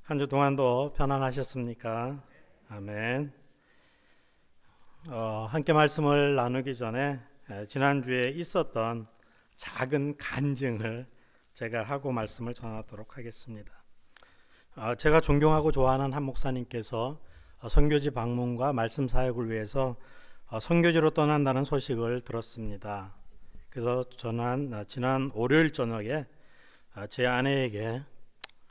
한 주 동안도 편안하셨습니까? 아멘. 함께 말씀을 나누기 전에 지난주에 있었던 작은 간증을 제가 하고 말씀을 전하도록 하겠습니다. 제가 존경하고 좋아하는 한 목사님께서 선교지 방문과 말씀 사역을 위해서 선교지로 떠난다는 소식을 들었습니다. 그래서 저는 지난 월요일 저녁에 제 아내에게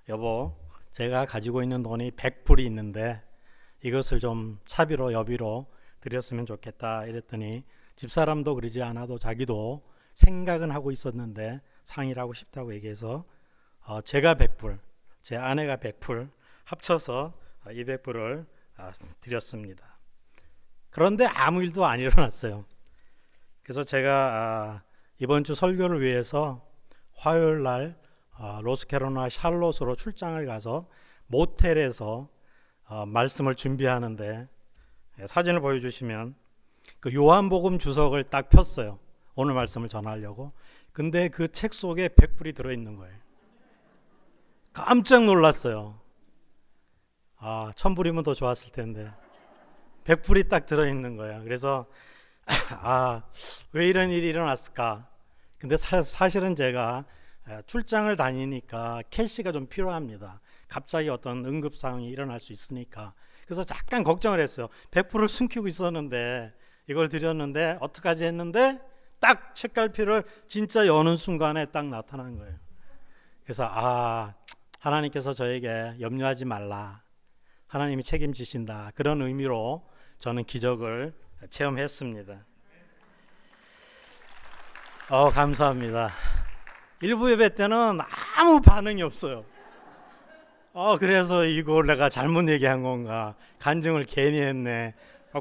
여보, 제가 가지고 있는 돈이 100불이 있는데 이것을 좀 차비로 여비로 드렸으면 좋겠다 이랬더니 집사람도 그러지 않아도 자기도 생각은 하고 있었는데 상의를 하고 싶다고 얘기해서 제가 100불, 제 아내가 100불 합쳐서 200불을 드렸습니다. 그런데 아무 일도 안 일어났어요. 그래서 제가 이번 주 설교를 위해서 화요일 날 노스캐롤라이나 샬롯으로 출장을 가서 모텔에서 말씀을 준비하는데 사진을 보여주시면 그 요한복음 주석을 딱 폈어요. 오늘 말씀을 전하려고. 근데 그 책 속에 100불이 들어있는 거예요. 깜짝 놀랐어요. 1000불이면 더 좋았을 텐데 100불이 딱 들어있는 거예요. 그래서 왜 이런 일이 일어났을까? 근데 사실은 제가 출장을 다니니까 캐시가 좀 필요합니다. 갑자기 어떤 응급 상황이 일어날 수 있으니까. 그래서 잠깐 걱정을 했어요. 100%를 숨기고 있었는데 이걸 드렸는데 어떡하지 했는데 딱 책갈피를 진짜 여는 순간에 딱 나타난 거예요. 그래서 하나님께서 저에게 염려하지 말라. 하나님이 책임지신다. 그런 의미로 저는 기적을 체험했습니다. 감사합니다. 일부 예배 때는 아무 반응이 없어요. 그래서 이걸 내가 잘못 얘기한 건가, 간증을 괜히 했네,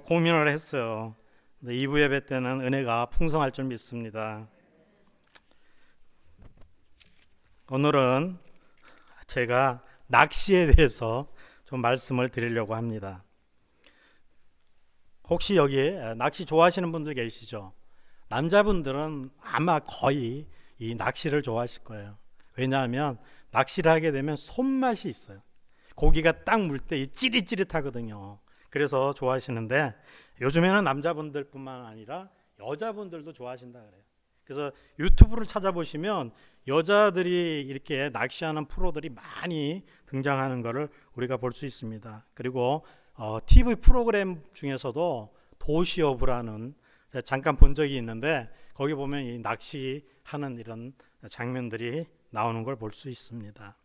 고민을 했어요. 근데 2부 예배 때는 은혜가 풍성할 줄 믿습니다. 오늘은 제가 낚시에 대해서 좀 말씀을 드리려고 합니다. 혹시 여기에 낚시 좋아하시는 분들 계시죠? 남자분들은 아마 거의 이 낚시를 좋아하실 거예요. 왜냐하면 낚시를 하게 되면 손맛이 있어요. 고기가 딱 물 때 찌릿찌릿하거든요. 그래서 좋아하시는데 요즘에는 남자분들뿐만 아니라 여자분들도 좋아하신다 그래요. 그래서 유튜브를 찾아보시면 여자들이 이렇게 낚시하는 프로들이 많이 등장하는 것을 우리가 볼 수 있습니다. 그리고 TV 프로그램 중에서도 도시어부라는 잠깐 본 적이 있는데 거기 보면 이 낚시하는 이런 장면들이 나오는 걸 볼 수 있습니다.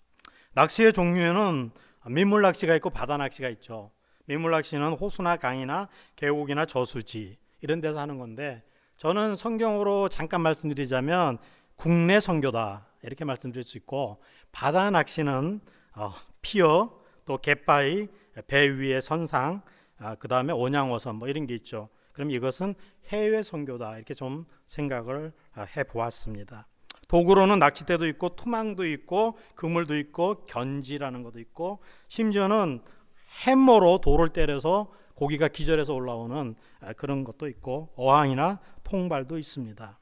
낚시의 종류에는 민물 낚시가 있고 바다 낚시가 있죠. 민물 낚시는 호수나 강이나 계곡이나 저수지 이런 데서 하는 건데 저는 성경으로 잠깐 말씀드리자면 국내 선교다 이렇게 말씀드릴 수 있고, 바다 낚시는 피어, 또 갯바위, 배 위의 선상, 그 다음에 온양어선 뭐 이런 게 있죠. 그럼 이것은 해외 선교다 이렇게 좀 생각을 해보았습니다. 도구로는 낚싯대도 있고 투망도 있고 그물도 있고 견지라는 것도 있고 심지어는 햄머로 돌을 때려서 고기가 기절해서 올라오는 그런 것도 있고 어항이나 통발도 있습니다.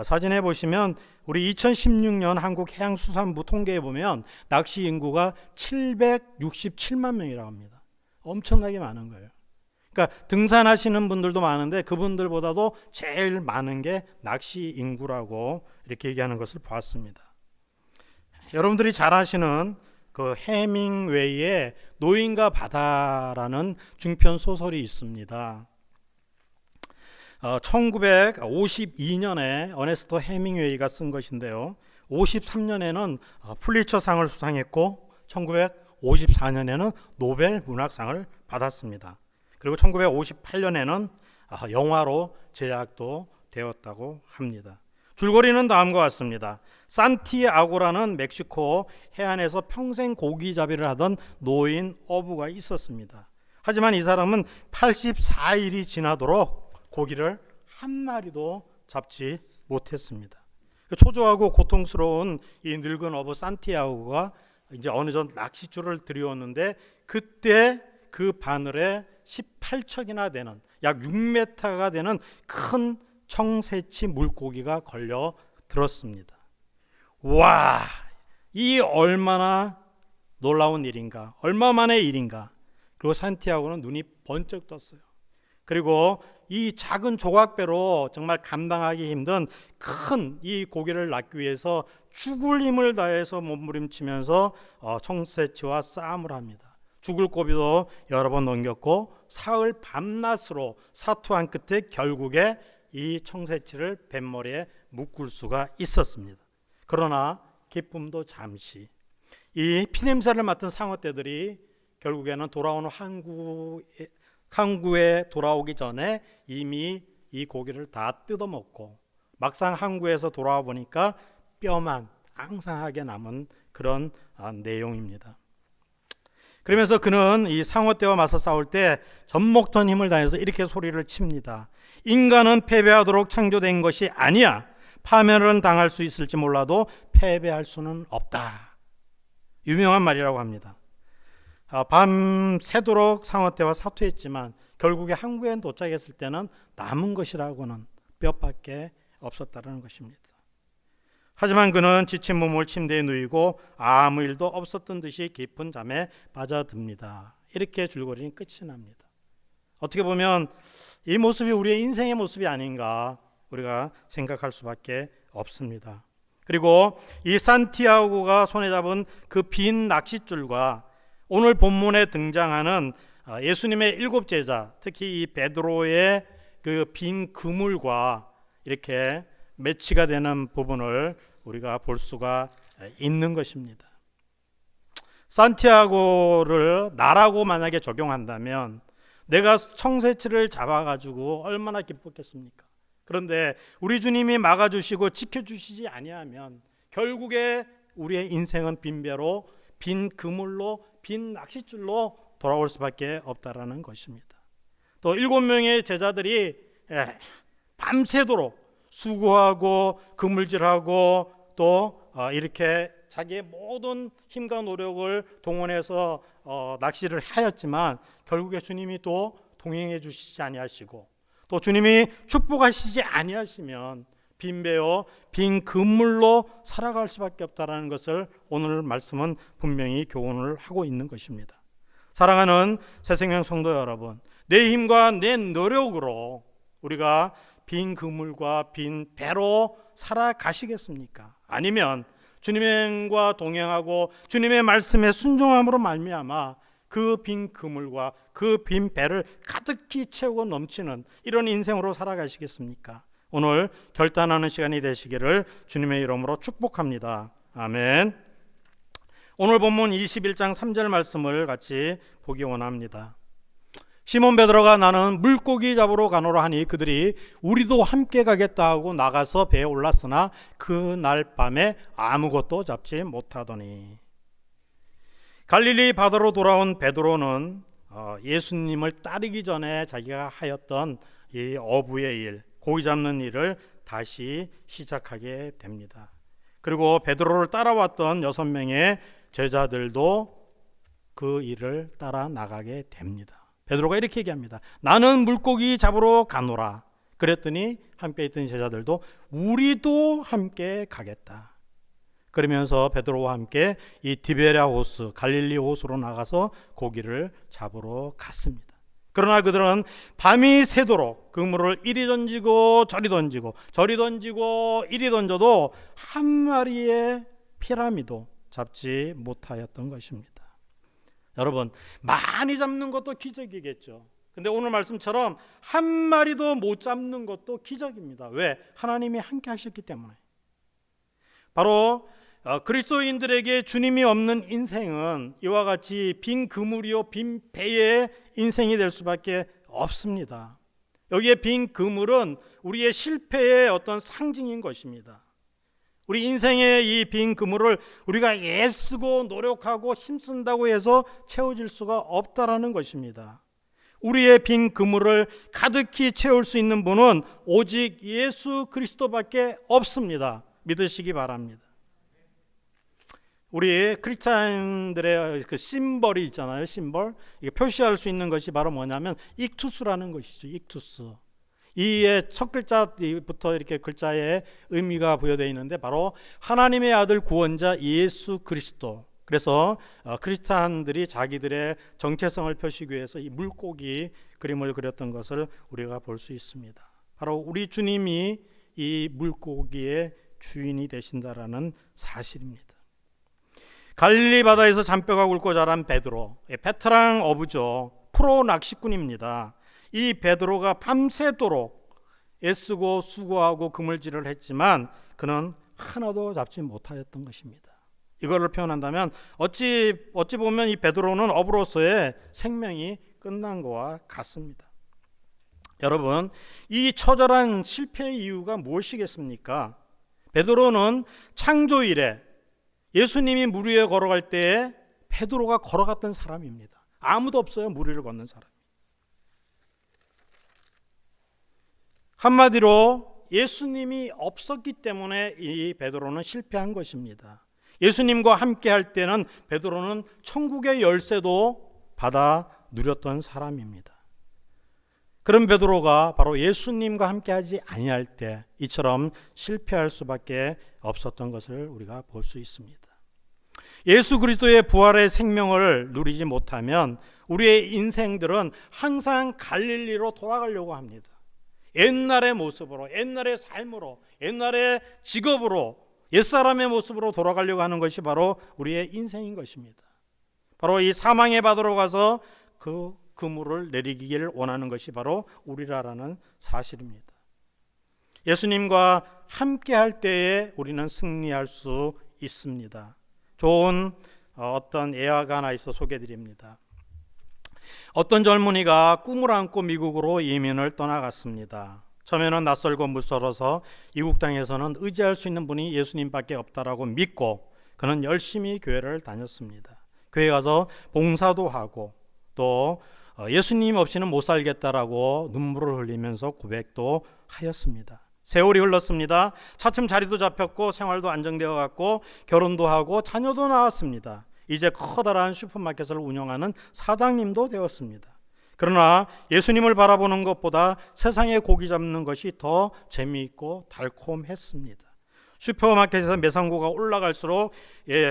사진에 보시면 우리 2016년 한국해양수산부 통계에 보면 낚시 인구가 767만 명이라고 합니다. 엄청나게 많은 거예요. 그러니까 등산하시는 분들도 많은데 그분들보다도 제일 많은 게 낚시 인구라고 이렇게 얘기하는 것을 보았습니다. 여러분들이 잘 아시는 그 해밍웨이의 노인과 바다라는 중편 소설이 있습니다. 1952년에 어네스트 해밍웨이가 쓴 것인데요. 53년에는 풀리처상을 수상했고 1954년에는 노벨 문학상을 받았습니다. 그리고 1958년에는 영화로 제작도 되었다고 합니다. 줄거리는 다음과 같습니다. 산티아고라는 멕시코 해안에서 평생 고기잡이를 하던 노인 어부가 있었습니다. 하지만 이 사람은 84일이 지나도록 고기를 한 마리도 잡지 못했습니다. 초조하고 고통스러운 이 늙은 어부 산티아고가 이제 어느 정도 낚싯줄을 들이었는데 그때 그 바늘에 18척이나 되는 약 6m가 되는 큰 청새치 물고기가 걸려 들었습니다. 와, 이 얼마나 놀라운 일인가? 얼마만의 일인가? 그리고 산티아고는 눈이 번쩍 떴어요. 그리고 이 작은 조각배로 정말 감당하기 힘든 큰 이 고기를 낳기 위해서 죽을 힘을 다해서 몸부림치면서 청새치와 싸움을 합니다. 죽을 고비도 여러 번 넘겼고 사흘 밤낮으로 사투한 끝에 결국에 이 청새치를 뱃머리에 묶을 수가 있었습니다. 그러나 기쁨도 잠시. 이 피냄새를 맡은 상어떼들이 결국에는 돌아오는 항구에 돌아오기 전에 이미 이 고기를 다 뜯어먹고 막상 항구에서 돌아와 보니까 뼈만 앙상하게 남은 그런 내용입니다. 그러면서 그는 이 상어떼와 맞서 싸울 때 젖먹던 힘을 다해서 이렇게 소리를 칩니다. 인간은 패배하도록 창조된 것이 아니야. 파멸은 당할 수 있을지 몰라도 패배할 수는 없다. 유명한 말이라고 합니다. 밤새도록 상어떼와 사투했지만 결국에 항구에 도착했을 때는 남은 것이라고는 뼈밖에 없었다는 것입니다. 하지만 그는 지친 몸을 침대에 누이고 아무 일도 없었던 듯이 깊은 잠에 빠져듭니다. 이렇게 줄거리는 끝이 납니다. 어떻게 보면 이 모습이 우리의 인생의 모습이 아닌가 우리가 생각할 수밖에 없습니다. 그리고 이 산티아고가 손에 잡은 그 빈 낚싯줄과 오늘 본문에 등장하는 예수님의 7 제자, 특히 이 베드로의 그 빈 그물과 이렇게 매치가 되는 부분을 우리가 볼 수가 있는 것입니다. 산티아고를 나라고 만약에 적용한다면 내가 청새치를 잡아가지고 얼마나 기뻤겠습니까? 그런데 우리 주님이 막아주시고 지켜주시지 아니하면 결국에 우리의 인생은 빈 배로, 빈 그물로, 빈 낚싯줄로 돌아올 수밖에 없다라는 것입니다. 또 7명의 제자들이 밤새도록 수고하고 그물질하고 또 이렇게 자기의 모든 힘과 노력을 동원해서 낚시를 하였지만 결국에 주님이 또 동행해 주시지 아니하시고 또 주님이 축복하시지 아니하시면 빈 배요 빈 그물로 살아갈 수밖에 없다는 것을 오늘 말씀은 분명히 교훈을 하고 있는 것입니다. 사랑하는 새생명 성도 여러분, 내 힘과 내 노력으로 우리가 빈 그물과 빈 배로 살아가시겠습니까? 아니면 주님과 동행하고 주님의 말씀에 순종함으로 말미암아 그 빈 그물과 그 빈 배를 가득히 채우고 넘치는 이런 인생으로 살아가시겠습니까? 오늘 결단하는 시간이 되시기를 주님의 이름으로 축복합니다. 아멘. 오늘 본문 21장 3절 말씀을 같이 보기 원합니다. 시몬 베드로가 나는 물고기 잡으러 가노라 하니 그들이 우리도 함께 가겠다 하고 나가서 배에 올랐으나 그날 밤에 아무것도 잡지 못하더니. 갈릴리 바다로 돌아온 베드로는 예수님을 따르기 전에 자기가 하였던 이 어부의 일, 고기 잡는 일을 다시 시작하게 됩니다. 그리고 베드로를 따라왔던 6명의 제자들도 그 일을 따라 나가게 됩니다. 베드로가 이렇게 얘기합니다. 나는 물고기 잡으러 가노라. 그랬더니 함께 있던 제자들도 우리도 함께 가겠다. 그러면서 베드로와 함께 이 디베랴 호수, 갈릴리 호수로 나가서 고기를 잡으러 갔습니다. 그러나 그들은 밤이 새도록 그물을 이리 던지고 저리 던지고 저리 던지고 이리 던져도 한 마리의 피라미도 잡지 못하였던 것입니다. 여러분, 많이 잡는 것도 기적이겠죠. 근데 오늘 말씀처럼 한 마리도 못 잡는 것도 기적입니다. 왜? 하나님이 함께 하셨기 때문에. 바로 그리스도인들에게 주님이 없는 인생은 이와 같이 빈 그물이요 빈 배의 인생이 될 수밖에 없습니다. 여기에 빈 그물은 우리의 실패의 어떤 상징인 것입니다. 우리 인생의 이 빈 그물을 우리가 애쓰고 노력하고 힘쓴다고 해서 채워질 수가 없다라는 것입니다. 우리의 빈 그물을 가득히 채울 수 있는 분은 오직 예수 그리스도밖에 없습니다. 믿으시기 바랍니다. 우리 크리스찬들의 그 심벌이 있잖아요. 심벌. 이게 표시할 수 있는 것이 바로 뭐냐면 익투스라는 것이죠. 익투스. 이의 첫 글자부터 이렇게 글자에 의미가 부여되어 있는데 바로 하나님의 아들 구원자 예수 그리스도, 그래서 크리스찬들이 자기들의 정체성을 표시하기 위해서 이 물고기 그림을 그렸던 것을 우리가 볼 수 있습니다. 바로 우리 주님이 이 물고기의 주인이 되신다라는 사실입니다. 갈릴리 바다에서 잔뼈가 굵고 자란 베드로, 베테랑 어부죠. 프로 낚시꾼입니다. 이 베드로가 밤새도록 애쓰고 수고하고 그물질을 했지만 그는 하나도 잡지 못하였던 것입니다. 이거를 표현한다면 어찌 보면 이 베드로는 어부로서의 생명이 끝난 것과 같습니다. 여러분, 이 처절한 실패의 이유가 무엇이겠습니까? 베드로는 창조 이래 예수님이 물 위에 걸어갈 때에 베드로가 걸어갔던 사람입니다. 아무도 없어요, 물 위를 걷는 사람이. 한마디로 예수님이 없었기 때문에 이 베드로는 실패한 것입니다. 예수님과 함께 할 때는 베드로는 천국의 열쇠도 받아 누렸던 사람입니다. 그런 베드로가 바로 예수님과 함께 하지 아니할 때 이처럼 실패할 수밖에 없었던 것을 우리가 볼 수 있습니다. 예수 그리스도의 부활의 생명을 누리지 못하면 우리의 인생들은 항상 갈릴리로 돌아가려고 합니다. 옛날의 모습으로, 옛날의 삶으로, 옛날의 직업으로, 옛사람의 모습으로 돌아가려고 하는 것이 바로 우리의 인생인 것입니다. 바로 이 사망의 바다로 가서 그 그물을 내리기를 원하는 것이 바로 우리라는 사실입니다. 예수님과 함께 할 때에 우리는 승리할 수 있습니다. 좋은 어떤 예화가 하나 있어 소개해드립니다. 어떤 젊은이가 꿈을 안고 미국으로 이민을 떠나갔습니다. 처음에는 낯설고 무서워서 이국 땅에서는 의지할 수 있는 분이 예수님밖에 없다라고 믿고 그는 열심히 교회를 다녔습니다. 교회 가서 봉사도 하고 또 예수님 없이는 못 살겠다라고 눈물을 흘리면서 고백도 하였습니다. 세월이 흘렀습니다. 차츰 자리도 잡혔고 생활도 안정되어 갔고 결혼도 하고 자녀도 낳았습니다. 이제 커다란 슈퍼마켓을 운영하는 사장님도 되었습니다. 그러나 예수님을 바라보는 것보다 세상의 고기 잡는 것이 더 재미있고 달콤했습니다. 슈퍼마켓에서 매상고가 올라갈수록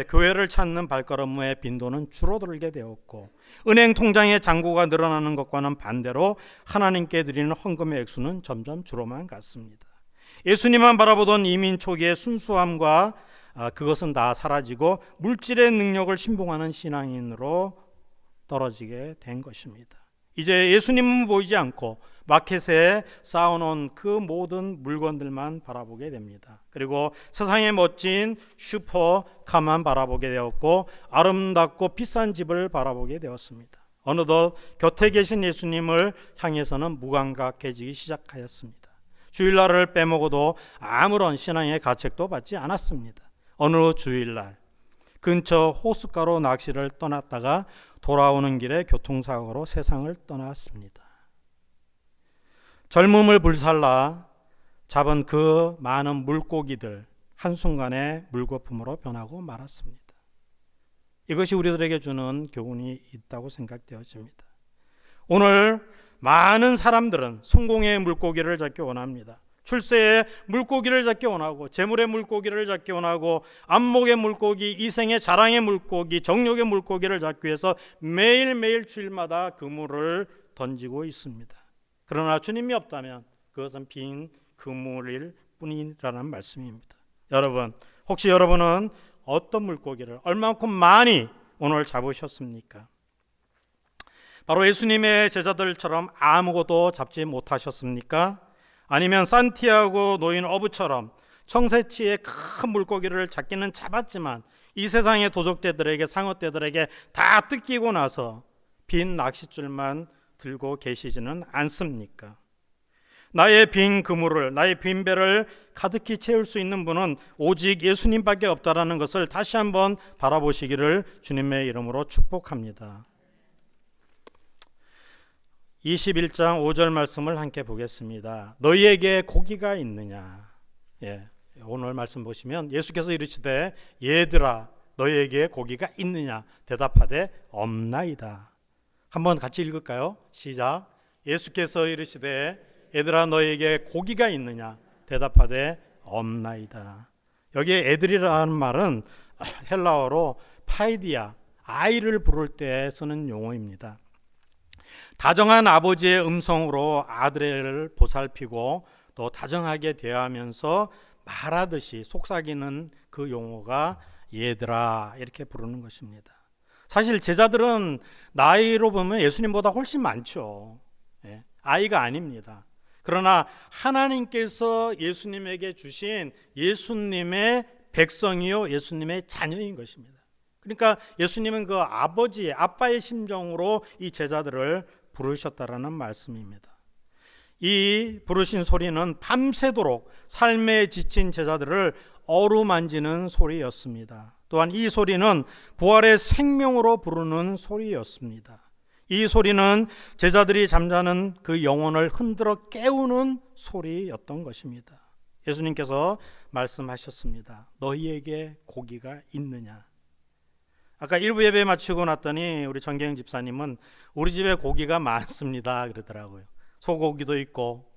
교회를 찾는 발걸음의 빈도는 줄어들게 되었고 은행 통장의 잔고가 늘어나는 것과는 반대로 하나님께 드리는 헌금의 액수는 점점 줄어만 갔습니다. 예수님만 바라보던 이민 초기의 순수함과 그것은 다 사라지고 물질의 능력을 신봉하는 신앙인으로 떨어지게 된 것입니다. 이제 예수님은 보이지 않고 마켓에 쌓아놓은 그 모든 물건들만 바라보게 됩니다. 그리고 세상의 멋진 슈퍼카만 바라보게 되었고 아름답고 비싼 집을 바라보게 되었습니다. 어느덧 곁에 계신 예수님을 향해서는 무감각해지기 시작하였습니다. 주일날을 빼먹어도 아무런 신앙의 가책도 받지 않았습니다. 어느 주일날 근처 호숫가로 낚시를 떠났다가 돌아오는 길에 교통사고로 세상을 떠났습니다. 젊음을 불살라 잡은 그 많은 물고기들 한순간에 물거품으로 변하고 말았습니다. 이것이 우리들에게 주는 교훈이 있다고 생각되어집니다. 오늘 많은 사람들은 성공의 물고기를 잡기 원합니다. 출세의 물고기를 잡기 원하고 재물의 물고기를 잡기 원하고 안목의 물고기, 이생의 자랑의 물고기, 정욕의 물고기를 잡기 위해서 매일매일 주일마다 그물을 던지고 있습니다. 그러나 주님이 없다면 그것은 빈 그물일 뿐이라는 말씀입니다. 여러분, 혹시 여러분은 어떤 물고기를 얼마만큼 많이 오늘 잡으셨습니까? 바로 예수님의 제자들처럼 아무것도 잡지 못하셨습니까? 아니면 산티아고 노인 어부처럼 청새치의 큰 물고기를 잡기는 잡았지만 이 세상의 도적대들에게 상어떼들에게 다 뜯기고 나서 빈 낚싯줄만 들고 계시지는 않습니까? 나의 빈 그물을, 나의 빈 배를 가득히 채울 수 있는 분은 오직 예수님밖에 없다라는 것을 다시 한번 바라보시기를 주님의 이름으로 축복합니다. 21장 5절 말씀을 함께 보겠습니다. 너희에게 고기가 있느냐? 오늘 말씀 보시면 예수께서 이르시되 얘들아 너희에게 고기가 있느냐? 대답하되 없나이다. 한번 같이 읽을까요? 시작. 예수께서 이르시되 얘들아 너희에게 고기가 있느냐? 대답하되 없나이다. 여기에 애들이라는 말은 헬라어로 파이디아, 아이를 부를 때 쓰는 용어입니다. 다정한 아버지의 음성으로 아들을 보살피고 또 다정하게 대하면서 말하듯이 속삭이는 그 용어가 얘들아 이렇게 부르는 것입니다. 사실 제자들은 나이로 보면 예수님보다 훨씬 많죠. 아이가 아닙니다. 그러나 하나님께서 예수님에게 주신 예수님의 백성이요 예수님의 자녀인 것입니다. 그러니까 예수님은 그 아빠의 심정으로 이 제자들을 부르셨다라는 말씀입니다. 이 부르신 소리는 밤새도록 삶에 지친 제자들을 어루만지는 소리였습니다. 또한 이 소리는 부활의 생명으로 부르는 소리였습니다. 이 소리는 제자들이 잠자는 그 영혼을 흔들어 깨우는 소리였던 것입니다. 예수님께서 말씀하셨습니다. 너희에게 고기가 있느냐? 아까 일부 예배 마치고 났더니 우리 정경 집사님은 우리 집에 고기가 많습니다 그러더라고요. 소고기도 있고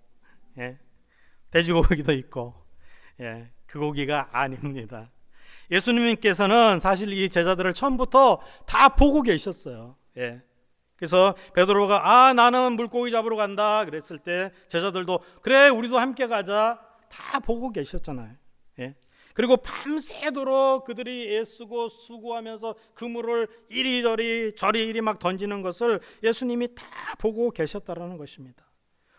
돼지고기도 있고 그 고기가 아닙니다. 예수님께서는 사실 이 제자들을 처음부터 다 보고 계셨어요. 그래서 베드로가 나는 물고기 잡으러 간다 그랬을 때 제자들도 그래 우리도 함께 가자 다 보고 계셨잖아요. 그리고 밤새도록 그들이 애쓰고 수고하면서 그물을 이리저리 저리이리 막 던지는 것을 예수님이 다 보고 계셨다라는 것입니다.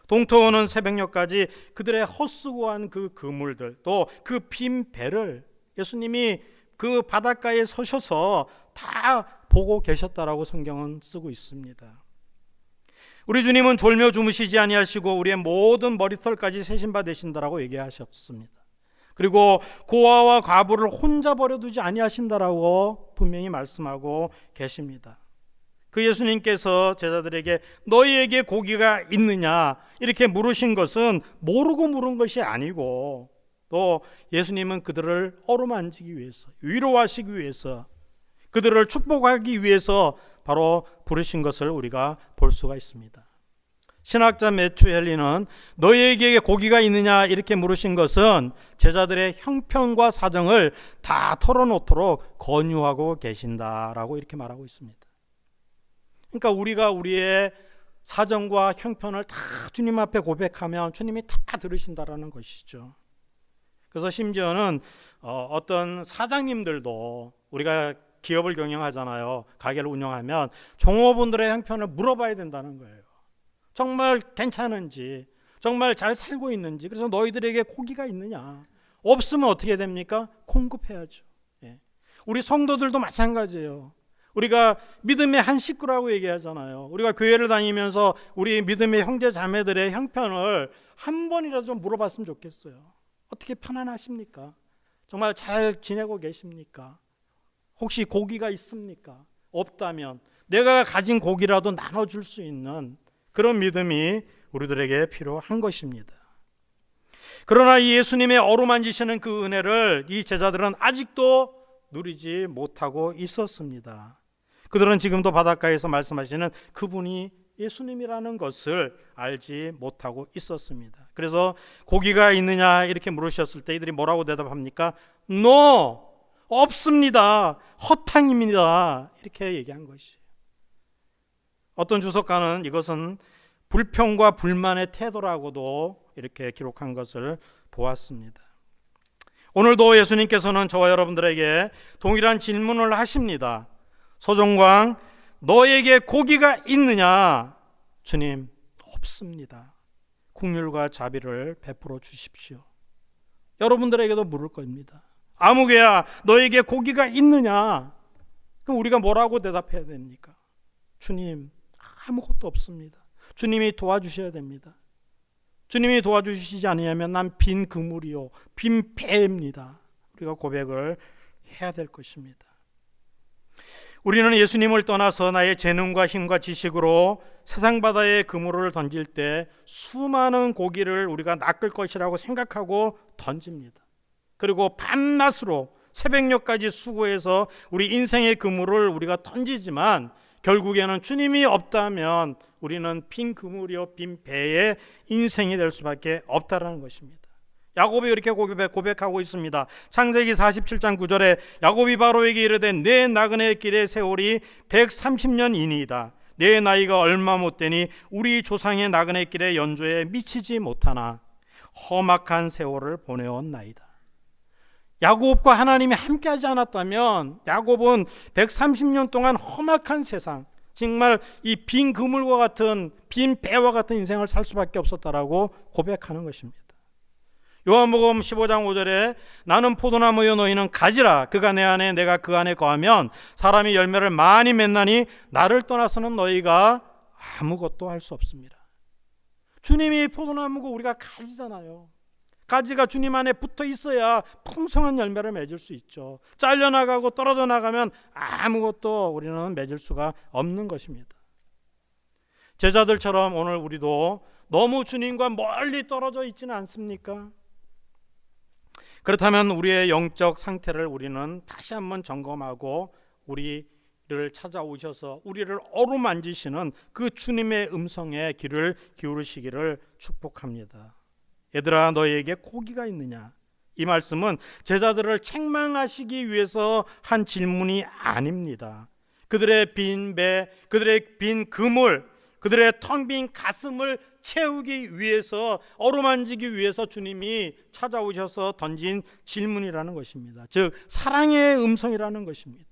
동토오는 새벽녘까지 그들의 헛수고한 그 그물들 또 그 빈 배를 예수님이 그 바닷가에 서셔서 다 보고 계셨다라고 성경은 쓰고 있습니다. 우리 주님은 졸며 주무시지 아니하시고 우리의 모든 머리털까지 세신 바 되신다라고 얘기하셨습니다. 그리고 고아와 과부를 혼자 버려두지 아니하신다라고 분명히 말씀하고 계십니다. 그 예수님께서 제자들에게 너희에게 고기가 있느냐 이렇게 물으신 것은 모르고 물은 것이 아니고 또 예수님은 그들을 어루만지기 위해서 위로하시기 위해서 그들을 축복하기 위해서 바로 부르신 것을 우리가 볼 수가 있습니다. 신학자 매튜 헨리는 너희에게 고기가 있느냐 이렇게 물으신 것은 제자들의 형편과 사정을 다 털어놓도록 권유하고 계신다라고 이렇게 말하고 있습니다. 그러니까 우리가 우리의 사정과 형편을 다 주님 앞에 고백하면 주님이 다 들으신다라는 것이죠. 그래서 심지어는 어떤 사장님들도 우리가 기업을 경영하잖아요. 가게를 운영하면 종업원들의 형편을 물어봐야 된다는 거예요. 정말 괜찮은지, 정말 잘 살고 있는지. 그래서 너희들에게 고기가 있느냐? 없으면 어떻게 됩니까? 공급해야죠. 우리 성도들도 마찬가지예요. 우리가 믿음의 한 식구라고 얘기하잖아요. 우리가 교회를 다니면서 우리 믿음의 형제 자매들의 형편을 한 번이라도 좀 물어봤으면 좋겠어요. 어떻게 편안하십니까? 정말 잘 지내고 계십니까? 혹시 고기가 있습니까? 없다면 내가 가진 고기라도 나눠줄 수 있는 그런 믿음이 우리들에게 필요한 것입니다. 그러나 이 예수님의 어루만지시는 그 은혜를 이 제자들은 아직도 누리지 못하고 있었습니다. 그들은 지금도 바닷가에서 말씀하시는 그분이 예수님이라는 것을 알지 못하고 있었습니다. 그래서 고기가 있느냐 이렇게 물으셨을 때 이들이 뭐라고 대답합니까? No! 없습니다. 허탕입니다. 이렇게 얘기한 것이에요. 어떤 주석가는 이것은 불평과 불만의 태도라고도 이렇게 기록한 것을 보았습니다. 오늘도 예수님께서는 저와 여러분들에게 동일한 질문을 하십니다. 소종광, 너에게 고기가 있느냐? 주님, 없습니다. 긍휼과 자비를 베풀어 주십시오. 여러분들에게도 물을 겁니다. 아무개야, 너에게 고기가 있느냐? 그럼 우리가 뭐라고 대답해야 됩니까? 주님, 아무것도 없습니다. 주님이 도와주셔야 됩니다. 주님이 도와주시지 않으면 난 빈 그물이요, 빈 배입니다. 우리가 고백을 해야 될 것입니다. 우리는 예수님을 떠나서 나의 재능과 힘과 지식으로 세상 바다에 그물을 던질 때 수많은 고기를 우리가 낚을 것이라고 생각하고 던집니다. 그리고 밤낮으로 새벽녘까지 수고해서 우리 인생의 그물을 우리가 던지지만 결국에는 주님이 없다면 우리는 빈 그물이요 빈 배의 인생이 될 수밖에 없다라는 것입니다. 야곱이 이렇게 고백하고 있습니다. 창세기 47장 9절에 야곱이 바로에게 이르되 내 나그네의 길의 세월이 130년이니이다. 내 나이가 얼마 못되니 우리 조상의 나그네 길의 연조에 미치지 못하나 험악한 세월을 보내었나이다. 야곱과 하나님이 함께하지 않았다면 야곱은 130년 동안 험악한 세상, 정말 이 빈 그물과 같은, 빈 배와 같은 인생을 살 수밖에 없었다라고 고백하는 것입니다. 요한복음 15장 5절에 나는 포도나무여 너희는 가지라. 그가 내 안에 내가 그 안에 거하면 사람이 열매를 많이 맺나니 나를 떠나서는 너희가 아무것도 할 수 없습니다. 주님이 포도나무고 우리가 가지잖아요. 가지가 주님 안에 붙어 있어야 풍성한 열매를 맺을 수 있죠. 잘려나가고 떨어져 나가면 아무것도 우리는 맺을 수가 없는 것입니다. 제자들처럼 오늘 우리도 너무 주님과 멀리 떨어져 있지는 않습니까? 그렇다면 우리의 영적 상태를 우리는 다시 한번 점검하고 우리를 찾아오셔서 우리를 어루만지시는 그 주님의 음성에 귀를 기울이시기를 축복합니다. 얘들아 너희에게 고기가 있느냐? 이 말씀은 제자들을 책망하시기 위해서 한 질문이 아닙니다. 그들의 빈 배, 그들의 빈 그물, 그들의 텅 빈 가슴을 채우기 위해서, 어루만지기 위해서 주님이 찾아오셔서 던진 질문이라는 것입니다. 즉 사랑의 음성이라는 것입니다.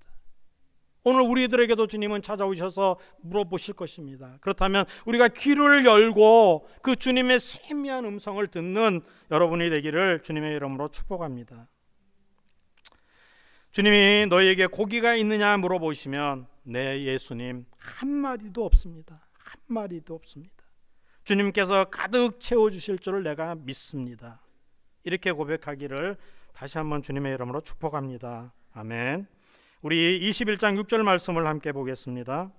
오늘 우리들에게도 주님은 찾아오셔서 물어보실 것입니다. 그렇다면 우리가 귀를 열고 그 주님의 세미한 음성을 듣는 여러분이 되기를 주님의 이름으로 축복합니다. 주님이 너희에게 고기가 있느냐 물어보시면 네 예수님 한마디도 없습니다. 한마디도 없습니다. 주님께서 가득 채워주실 줄을 내가 믿습니다. 이렇게 고백하기를 다시 한번 주님의 이름으로 축복합니다. 아멘. 우리 21장 6절 말씀을 함께 보겠습니다.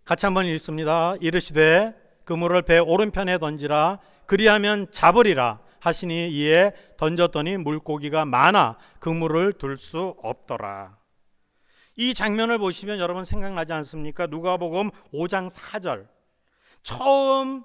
같이 한번 읽습니다. 이르시되 그물을 배 오른편에 던지라 그리하면 잡으리라 하시니 이에 던졌더니 물고기가 많아 그물을 둘 수 없더라. 이 장면을 보시면 여러분 생각나지 않습니까? 누가복음 5장 4절, 처음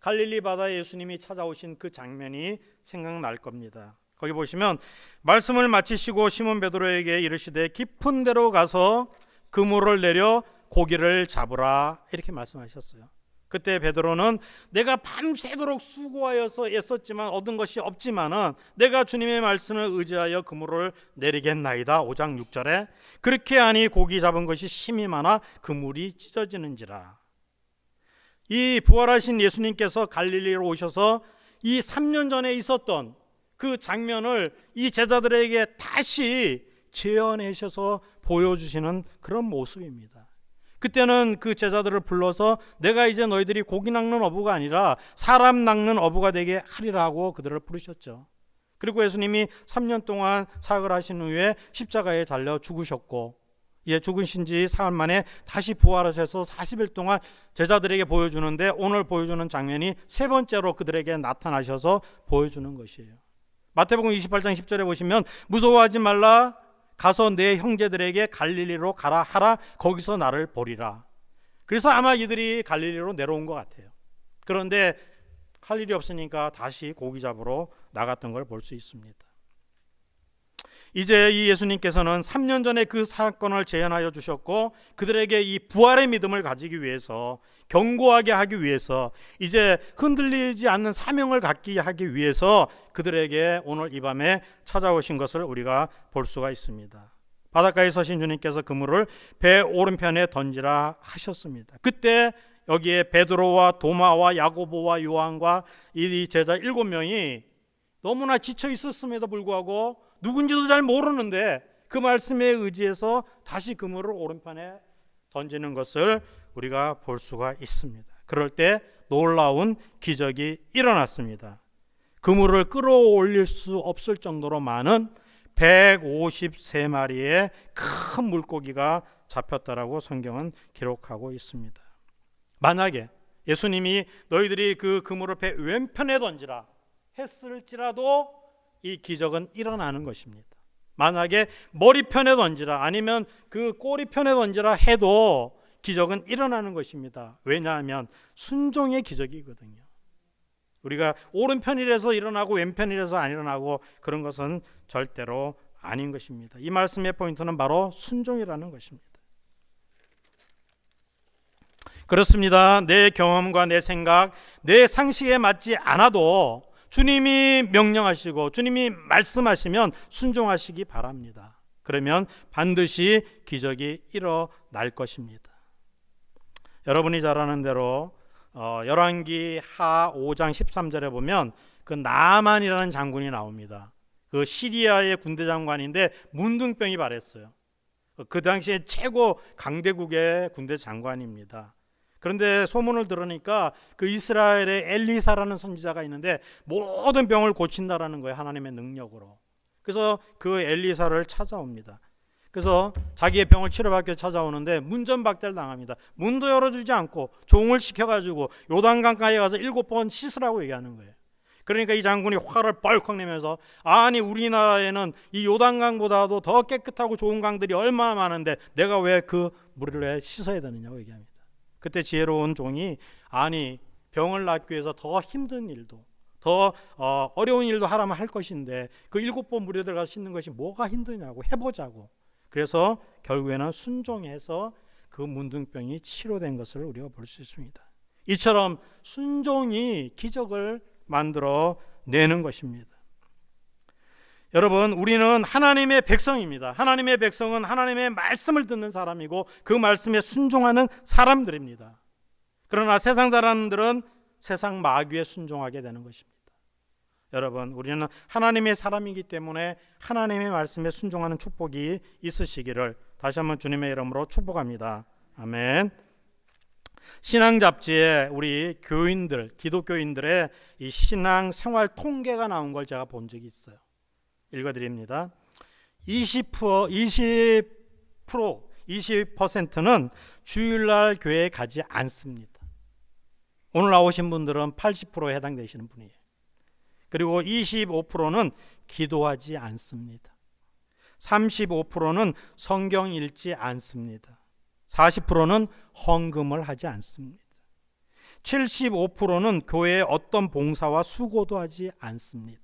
갈릴리 바다에 예수님이 찾아오신 그 장면이 생각날 겁니다. 거기 보시면 말씀을 마치시고 시몬 베드로에게 이르시되 깊은 데로 가서 그물을 내려 고기를 잡으라 이렇게 말씀하셨어요. 그때 베드로는 내가 밤새도록 수고하여서 애썼지만 얻은 것이 없지만은 내가 주님의 말씀을 의지하여 그물을 내리겠나이다. 5장 6절에 그렇게 하니 고기 잡은 것이 심히 많아 그물이 찢어지는지라. 이 부활하신 예수님께서 갈릴리로 오셔서 이 3년 전에 있었던 그 장면을 이 제자들에게 다시 재현하셔서 보여주시는 그런 모습입니다. 그때는 그 제자들을 불러서 내가 이제 너희들이 고기 낚는 어부가 아니라 사람 낚는 어부가 되게 하리라고 그들을 부르셨죠. 그리고 예수님이 3년 동안 사역을 하신 후에 십자가에 달려 죽으셨고 죽으신 지 사흘 만에 다시 부활하셔서 40일 동안 제자들에게 보여주는데 오늘 보여주는 장면이 세 번째로 그들에게 나타나셔서 보여주는 것이에요. 마태복음 28장 10절에 보시면 무서워하지 말라 가서 내 형제들에게 갈릴리로 가라 하라 거기서 나를 보리라. 그래서 아마 이들이 갈릴리로 내려온 것 같아요. 그런데 할 일이 없으니까 다시 고기 잡으러 나갔던 걸 볼 수 있습니다. 이제 이 예수님께서는 3년 전에 그 사건을 재현하여 주셨고 그들에게 이 부활의 믿음을 가지기 위해서, 견고하게 하기 위해서, 이제 흔들리지 않는 사명을 갖게 하기 위해서 그들에게 오늘 이 밤에 찾아오신 것을 우리가 볼 수가 있습니다. 바닷가에 서신 주님께서 그물을 배 오른편에 던지라 하셨습니다. 그때 여기에 베드로와 도마와 야고보와 요한과 이 제자 7명이 너무나 지쳐 있었음에도 불구하고 누군지도 잘 모르는데 그 말씀에 의지해서 다시 그물을 오른편에 던지는 것을 우리가 볼 수가 있습니다. 그럴 때 놀라운 기적이 일어났습니다. 그물을 끌어올릴 수 없을 정도로 많은 153마리의 큰 물고기가 잡혔다라고 성경은 기록하고 있습니다. 만약에 예수님이 너희들이 그 그물을 배 왼편에 던지라 했을지라도 이 기적은 일어나는 것입니다. 만약에 머리편에 던지라 아니면 그 꼬리편에 던지라 해도 기적은 일어나는 것입니다. 왜냐하면 순종의 기적이거든요. 우리가 오른편이라서 일어나고 왼편이라서 안 일어나고 그런 것은 절대로 아닌 것입니다. 이 말씀의 포인트는 바로 순종이라는 것입니다. 그렇습니다. 내 경험과 내 생각, 내 상식에 맞지 않아도 주님이 명령하시고 주님이 말씀하시면 순종하시기 바랍니다. 그러면 반드시 기적이 일어날 것입니다. 여러분이 잘 아는 대로 열왕기 하 5장 13절에 보면 그 나만이라는 장군이 나옵니다. 그 시리아의 군대 장관인데 문둥병이 발했어요. 그 당시에 최고 강대국의 군대 장관입니다. 그런데 소문을 들으니까 그 이스라엘에 엘리사라는 선지자가 있는데 모든 병을 고친다라는 거예요. 하나님의 능력으로. 그래서 그 엘리사를 찾아옵니다. 그래서 자기의 병을 치료받기 위해 찾아오는데 문전박대를 당합니다. 문도 열어주지 않고 종을 시켜가지고 요단강가에 가서 7번 씻으라고 얘기하는 거예요. 그러니까 이 장군이 화를 뻘컥 내면서 아니 우리나라에는 이 요단강보다도 더 깨끗하고 좋은 강들이 얼마나 많은데 내가 왜 그 물을 왜 씻어야 되느냐고 얘기합니다. 그때 지혜로운 종이 아니 병을 낫기 위해서 더 힘든 일도 더 어려운 일도 하라면 할 것인데 그 7번 물에 들어가 씻는 것이 뭐가 힘드냐고 해보자고. 그래서 결국에는 순종해서 그 문둥병이 치료된 것을 우리가 볼 수 있습니다. 이처럼 순종이 기적을 만들어 내는 것입니다. 여러분, 우리는 하나님의 백성입니다. 하나님의 백성은 하나님의 말씀을 듣는 사람이고 그 말씀에 순종하는 사람들입니다. 그러나 세상 사람들은 세상 마귀에 순종하게 되는 것입니다. 여러분, 우리는 하나님의 사람이기 때문에 하나님의 말씀에 순종하는 축복이 있으시기를 다시 한번 주님의 이름으로 축복합니다. 아멘. 신앙 잡지에 우리 교인들, 기독교인들의 이 신앙 생활 통계가 나온 걸 제가 본 적이 있어요. 읽어드립니다. 20%는 주일날 교회에 가지 않습니다. 오늘 나오신 분들은 80%에 해당되시는 분이에요. 그리고 25%는 기도하지 않습니다. 35%는 성경 읽지 않습니다. 40%는 헌금을 하지 않습니다. 75%는 교회에 어떤 봉사와 수고도 하지 않습니다.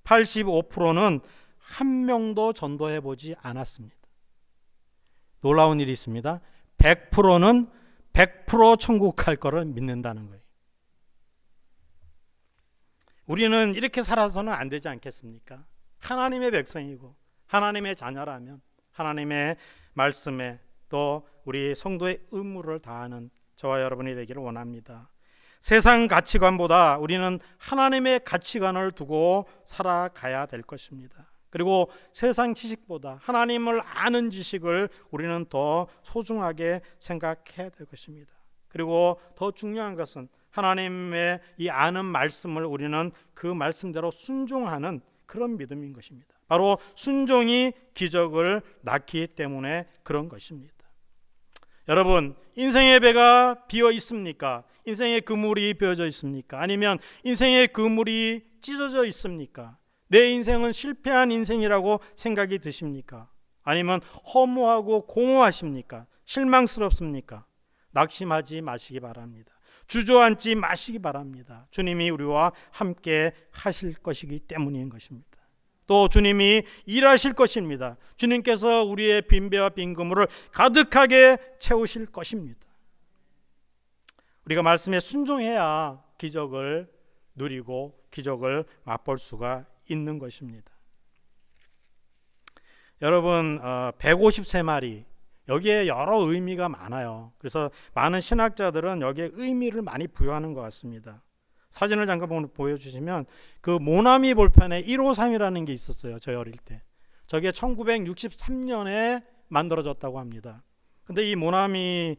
85%는 한 명도 전도해 보지 않았습니다. 놀라운 일이 있습니다. 100%는 100% 천국 갈 거를 믿는다는 거예요. 우리는 이렇게 살아서는 안 되지 않겠습니까? 하나님의 백성이고 하나님의 자녀라면 하나님의 말씀에 또 우리 성도의 의무를 다하는 저와 여러분이 되기를 원합니다. 세상 가치관보다 우리는 하나님의 가치관을 두고 살아가야 될 것입니다. 그리고 세상 지식보다 하나님을 아는 지식을 우리는 더 소중하게 생각해야 될 것입니다. 그리고 더 중요한 것은 하나님의 이 아는 말씀을 우리는 그 말씀대로 순종하는 그런 믿음인 것입니다. 바로 순종이 기적을 낳기 때문에 그런 것입니다. 여러분, 인생의 배가 비어 있습니까? 인생의 그물이 비어져 있습니까? 아니면 인생의 그물이 찢어져 있습니까? 내 인생은 실패한 인생이라고 생각이 드십니까? 아니면 허무하고 공허하십니까? 실망스럽습니까? 낙심하지 마시기 바랍니다. 주저앉지 마시기 바랍니다. 주님이 우리와 함께 하실 것이기 때문인 것입니다. 또 주님이 일하실 것입니다. 주님께서 우리의 빈배와 빈 그물을 가득하게 채우실 것입니다. 우리가 말씀에 순종해야 기적을 누리고 기적을 맛볼 수가 있는 것입니다. 여러분, 153마리 여기에 여러 의미가 많아요. 그래서 많은 신학자들은 여기에 의미를 많이 부여하는 것 같습니다. 사진을 잠깐 보여주시면 그 모나미 볼펜에 153이라는 게 있었어요. 저희 어릴 때. 저게 1963년에 만들어졌다고 합니다. 근데 이 모나미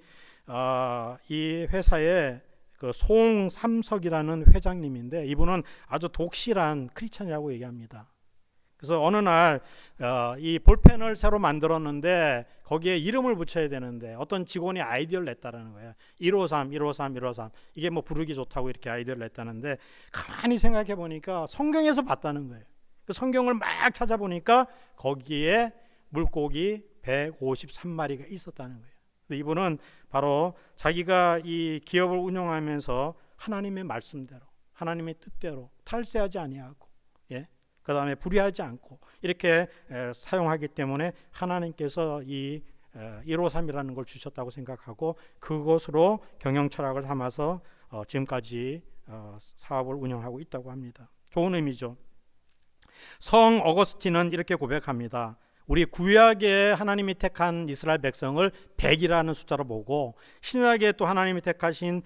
이 회사의 그 송삼석이라는 회장님인데 이분은 아주 독실한 크리스찬이라고 얘기합니다. 그래서 어느 날 이 볼펜을 새로 만들었는데 거기에 이름을 붙여야 되는데 어떤 직원이 아이디어를 냈다라는 거예요. 153, 153, 153 이게 뭐 부르기 좋다고 이렇게 아이디어를 냈다는데 가만히 생각해 보니까 성경에서 봤다는 거예요. 그 성경을 막 찾아보니까 거기에 물고기 153마리가 있었다는 거예요. 이분은 바로 자기가 이 기업을 운영하면서 하나님의 말씀대로 하나님의 뜻대로 탈세하지 아니하고, 예, 그 다음에 불의하지 않고 이렇게 사용하기 때문에 하나님께서 이 153이라는 걸 주셨다고 생각하고 그것으로 경영 철학을 삼아서 지금까지 사업을 운영하고 있다고 합니다. 좋은 의미죠. 성 어거스틴은 이렇게 고백합니다. 우리 구약에 하나님이 택한 이스라엘 백성을 100이라는 숫자로 보고 신약에 또 하나님이 택하신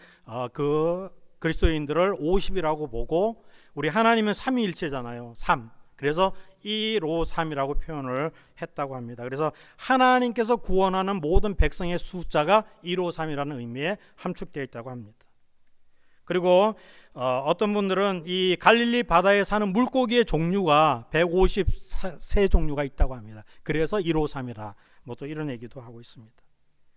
그 그리스도인들을 50이라고 보고 우리 하나님은 삼위일체잖아요. 3. 그래서 153이라고 표현을 했다고 합니다. 그래서 하나님께서 구원하는 모든 백성의 숫자가 153이라는 의미에 함축되어 있다고 합니다. 그리고 어떤 분들은 이 갈릴리 바다에 사는 물고기의 종류가 153 종류가 있다고 합니다. 그래서 153이라 뭐 또 이런 얘기도 하고 있습니다.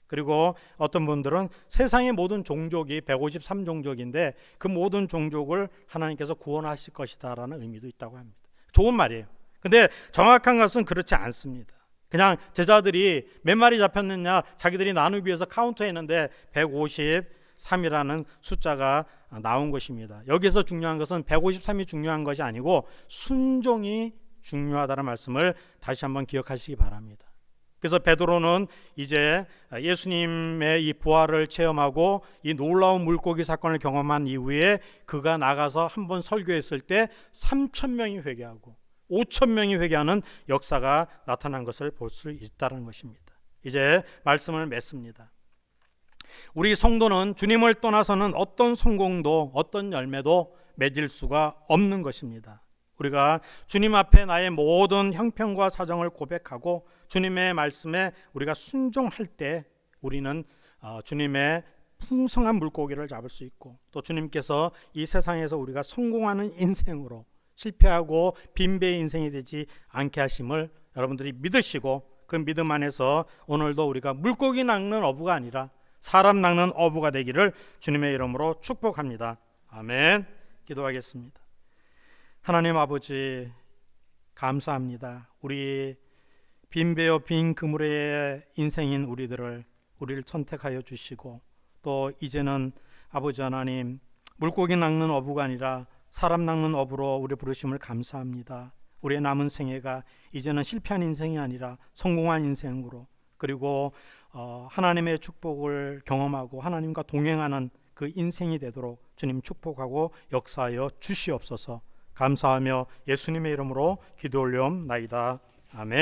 그리고 어떤 분들은 세상의 모든 종족이 153 종족인데 그 모든 종족을 하나님께서 구원하실 것이다라는 의미도 있다고 합니다. 좋은 말이에요. 근데 정확한 것은 그렇지 않습니다. 그냥 제자들이 몇 마리 잡혔느냐 자기들이 나누기 위해서 카운트했는데 153이라는 숫자가 나온 것입니다. 여기서 중요한 것은 153이 중요한 것이 아니고 순종이 중요하다는 말씀을 다시 한번 기억하시기 바랍니다. 그래서 베드로는 이제 예수님의 이 부활을 체험하고 이 놀라운 물고기 사건을 경험한 이후에 그가 나가서 한번 설교했을 때 3,000명이 회개하고 5,000명이 회개하는 역사가 나타난 것을 볼 수 있다는 것입니다. 이제 말씀을 맺습니다. 우리 성도는 주님을 떠나서는 어떤 성공도 어떤 열매도 맺을 수가 없는 것입니다. 우리가 주님 앞에 나의 모든 형편과 사정을 고백하고 주님의 말씀에 우리가 순종할 때 우리는 주님의 풍성한 물고기를 잡을 수 있고 또 주님께서 이 세상에서 우리가 성공하는 인생으로 실패하고 빈배의 인생이 되지 않게 하심을 여러분들이 믿으시고 그 믿음 안에서 오늘도 우리가 물고기 낚는 어부가 아니라 사람 낚는 어부가 되기를 주님의 이름으로 축복합니다. 아멘. 기도하겠습니다. 하나님 아버지 감사합니다. 우리 빈배요 빈 그물의 인생인 우리를 선택하여 주시고 또 이제는 아버지 하나님 물고기 낚는 어부가 아니라 사람 낚는 어부로 우리 부르심을 감사합니다. 우리의 남은 생애가 이제는 실패한 인생이 아니라 성공한 인생으로 그리고 하나님의 축복을 경험하고 하나님과 동행하는 그 인생이 되도록 주님 축복하고 역사하여 주시옵소서. 감사하며 예수님의 이름으로 기도 올려옵나이다. 아멘.